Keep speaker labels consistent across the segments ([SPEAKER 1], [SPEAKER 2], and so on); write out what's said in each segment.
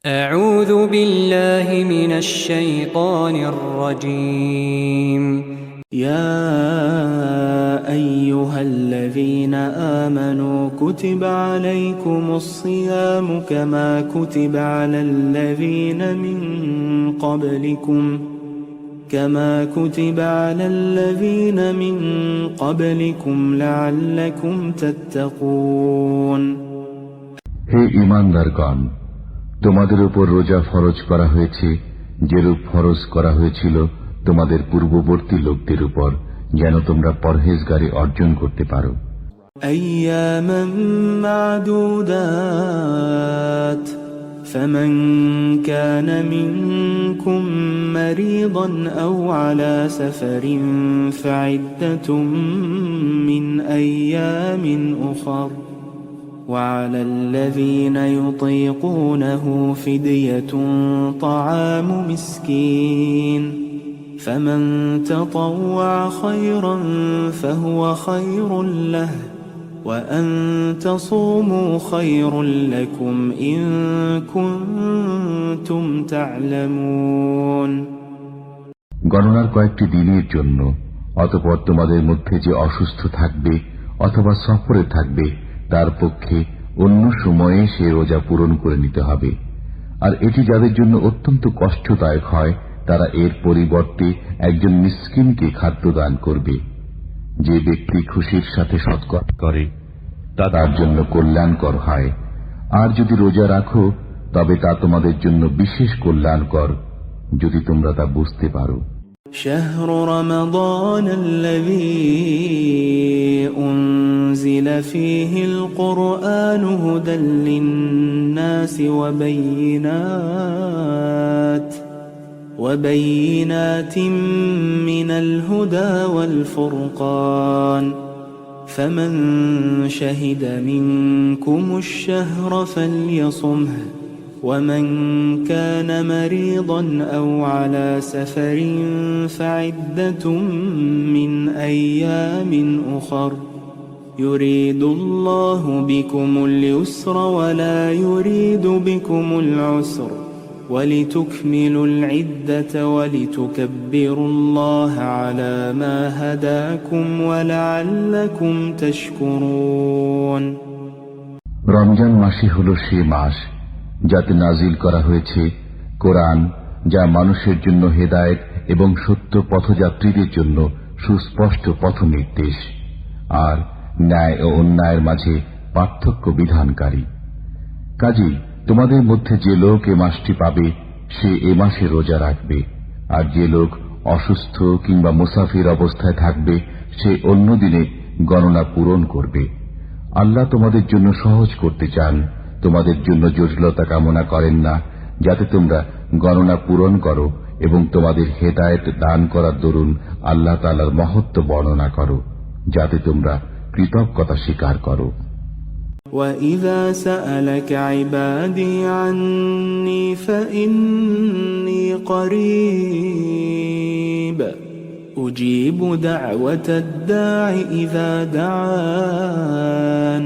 [SPEAKER 1] أعوذ بالله من الشيطان الرجيم.
[SPEAKER 2] يا أيها الذين آمنوا كتب عليكم الصيام كما كتب على الذين من قبلكم لعلكم تتقون।
[SPEAKER 3] হে ঈমানদারগণ, তোমাদের উপর রোজা ফরজ করা হয়েছে যেরূপ ফরজ করা হয়েছিল তোমাদের পূর্ববর্তী লোকদের উপর, যেন তোমরা পরহেজগারি অর্জন করতে পারো।
[SPEAKER 2] أياما معدودات فمن كان منكم مريضا أو على سفر فعدة من أيام أخر وعلى الذين يطيقونه فدية طعام مسكين فمن تطوع خيرا فهو خير له وأن تصوموا خير لكم إن كنتم تعلمون।
[SPEAKER 3] গণনার কয়েকটি দিনের জন্য, অতঃপর তোমাদের মধ্যে যে অসুস্থ থাকবে অথবা সফরে থাকবে তার পক্ষে অন্য সময়ে সে রোজা পূরণ করে নিতে হবে। আর এটি যাদের জন্য অত্যন্ত কষ্টদায়ক হয় তারা এর পরিবর্তে একজন মিসকিনকে খাদ্য দান করবে। যে ব্যক্তি খুশির সাথে সৎকার করে তা তার জন্য কল্যাণকর হয়। আর যদি রোজা রাখো তবে তা তোমাদের জন্য বিশেষ কল্যাণকর, যদি তোমরা তা বুঝতে পারো।
[SPEAKER 2] شهر رمضان الذي أنزل فيه القرآن هدى للناس وبينات من الهدى والفرقان فمن شهد منكم الشهر فليصمه ومن كان مريضا أو على سفر فعدة من أيام أخر يريد الله بكم اليسر ولا يريد بكم العسر ولتكملوا العدة ولتكبروا الله على ما هداكم ولعلكم تشكرون।
[SPEAKER 3] রমজান মাসই হল সে মাস যাতে নাজিল করা হয়েছে কোরআন, যা মানুষের জন্য হেদায়েত এবং সত্য পথযাত্রীদের জন্য সুস্পষ্ট পথ নির্দেশ, আর ন্যায় ও অন্যায়ের মাঝে পার্থক্য বিধানকারী। কাজেই তোমাদের মধ্যে যে লোক এ মাসটি পাবে সে এ মাসে রোজা রাখবে, আর যে লোক অসুস্থ কিংবা মুসাফির অবস্থায় থাকবে সে অন্য দিনে গণনা পূরণ করবে। আল্লাহ তোমাদের জন্য সহজ করতে চান, তোমাদের জন্য জটিলতা কামনা করেন না, যাতে তোমরা গণনা পূরণ করো এবং তোমাদের হেদায়েত দান করার দরুন আল্লাহ তাআলার মহত্ব বর্ণনা করো, যাতে তোমরা কৃতজ্ঞতা স্বীকার করো।
[SPEAKER 2] وَإِذَا سَأَلَكَ عِبَادِي عَنِّي فَإِنِّي قَرِيبٌ أُجِيبُ دَعْوَةَ الدَّاعِ إِذَا دَعَانِ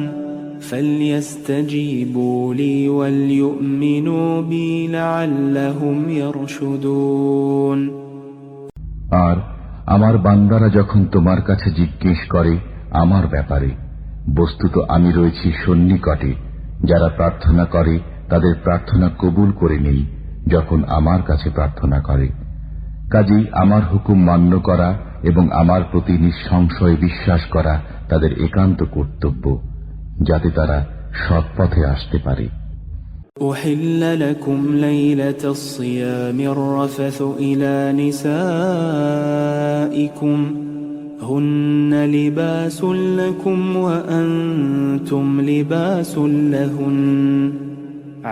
[SPEAKER 2] فَلْيَسْتَجِيبُوا لِي وَلْيُؤْمِنُوا بِي لَعَلَّهُمْ يَرْشُدُونَ।
[SPEAKER 3] আর আমার বান্দারা যখন তোমার কাছে জিজ্ঞেস করে আমার ব্যাপারে, বস্তুত আমি রয়েছি সন্নিকটে, যারা প্রার্থনা করে তাদের প্রার্থনা কবুল করে নেই যখন আমার কাছে প্রার্থনা করে। কাজেই আমার হুকুম মান্য করা এবং আমার প্রতি নিঃসংশয় বিশ্বাস করা তাদের একান্ত কর্তব্য, যাতে তারা সৎ পথে আসতে পারে।
[SPEAKER 2] أحل لكم ليلة الصيام الرفث إلى نسائكم هن لباس لكم وأنتم لباس لهن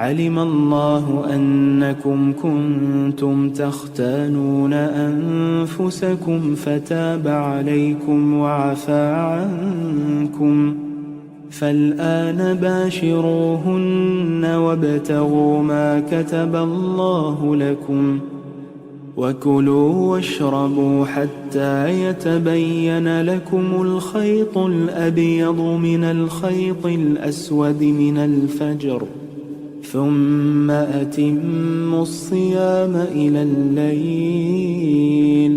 [SPEAKER 2] علم الله أنكم كنتم تختانون أنفسكم فتاب عليكم وعفى عنكم فالآن باشروهن وابتغوا ما كتب الله لكم وكلوا واشربوا حتى يتبين لكم الخيط الأبيض من الخيط الأسود من الفجر ثم أتموا الصيام إلى الليل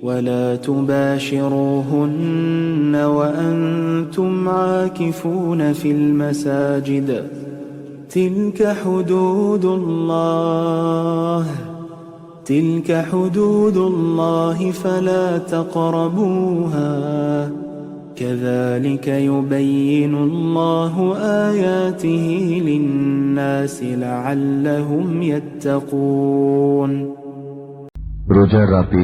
[SPEAKER 2] ولا تباشروهن وأنتم عاكفون في المساجد تلك حدود الله فلا تقربوها كذلك يبين الله آياته للناس لعلهم يتقون
[SPEAKER 3] রোজার রাতে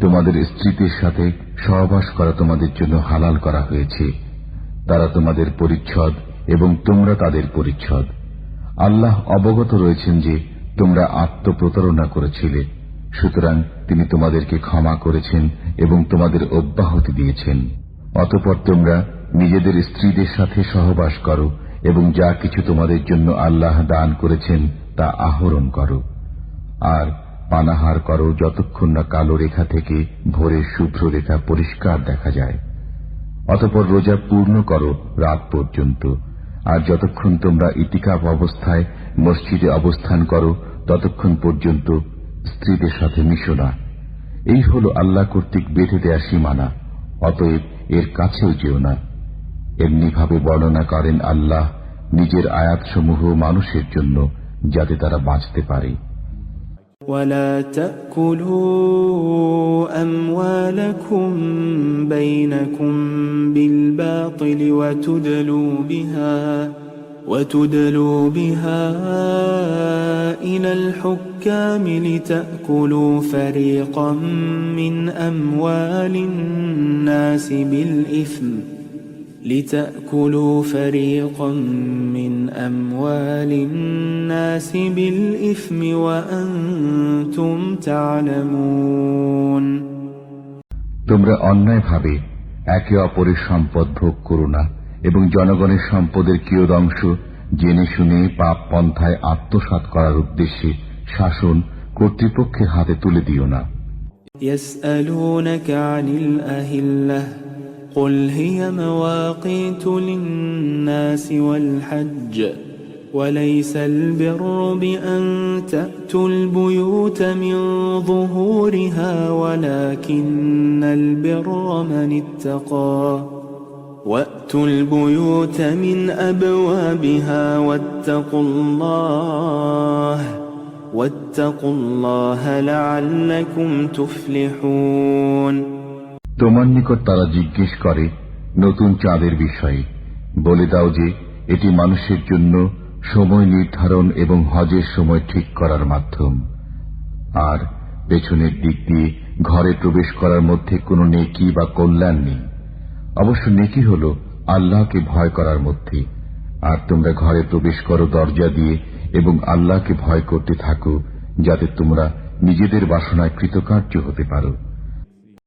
[SPEAKER 3] তোমাদের স্ত্রীদের সাথে সহবাস করা তোমাদের জন্য হালাল করা হয়েছে। তারা তোমাদের পরিচ্ছদ এবং তোমরা তাদের পরিচ্ছদ। আল্লাহ অবগত রয়েছেন যে তোমরা আত্মপ্রতারণা করেছিলে, সুতরাং তিনি তোমাদেরকে ক্ষমা করেছেন এবং তোমাদের অব্যাহতি দিয়েছেন। অতঃপর তোমরা নিজেদের স্ত্রীদের সাথে সহবাস করো এবং যা কিছু তোমাদের জন্য আল্লাহ দান করেছেন তা আহরণ করো, আর পানাহার করো যতক্ষণ না কালো রেখা থেকে ভোরের শুভ্র রেখা পরিষ্কার দেখা যায়। অতঃপর রোজা পূর্ণ করো রাত পর্যন্ত, আর যতক্ষণ তোমরা ইতিকাফ অবস্থায় মসজিদে অবস্থান করো ততক্ষণ পর্যন্ত স্ত্রীদের সাথে মিশো না। এই হল আল্লাহ কর্তৃক বেঁধে দেয়া সীমানা, অতএব এর কাছেও যেও না। এমনিভাবে বর্ণনা করেন আল্লাহ নিজের আয়াতসমূহ মানুষের জন্য, যাতে তারা বাঁচতে পারে।
[SPEAKER 2] ولا تأكلوا أموالكم بينكم بالباطل وتدلوا بها إلى الحكام لتأكلوا فريقا من أموال الناس بالإثم وأنتم تعلمون
[SPEAKER 3] তোমরা অন্যায়ভাবে একে অপরের সম্পদ ভোগ করো না এবং জনগণের সম্পদের কিয়দংশ জেনে শুনে পাপ পন্থায় আত্মসাৎ করার উদ্দেশ্যে শাসন কর্তৃপক্ষের হাতে তুলে দিও না।
[SPEAKER 2] يسألونك عن الأهلة قل هي مواقيت للناس والحج وليس البر بأن تأتوا البيوت من ظهورها ولكن البر من اتقى وأتوا البيوت من أبوابها واتقوا الله لعلكم تفلحون
[SPEAKER 3] তোমার নিকট তারা জিজ্ঞেস করে নতুন চাঁদের বিষয়ে। বলে দাও যে এটি মানুষের জন্য সময় নির্ধারণ এবং হজের সময় ঠিক করার মাধ্যম, আর পেছনের দিক দিয়ে ঘরে প্রবেশ করার মধ্যে কোনো নেকি বা কল্যাণ নেই। অবশ্য নেকি হল আল্লাহকে ভয় করার মধ্যে। আর তোমরা ঘরে প্রবেশ করো দরজা দিয়ে এবং আল্লাহকে ভয় করতে থাকো, যাতে তোমরা নিজেদের বাসনায় কৃতকার্য হতে পারো।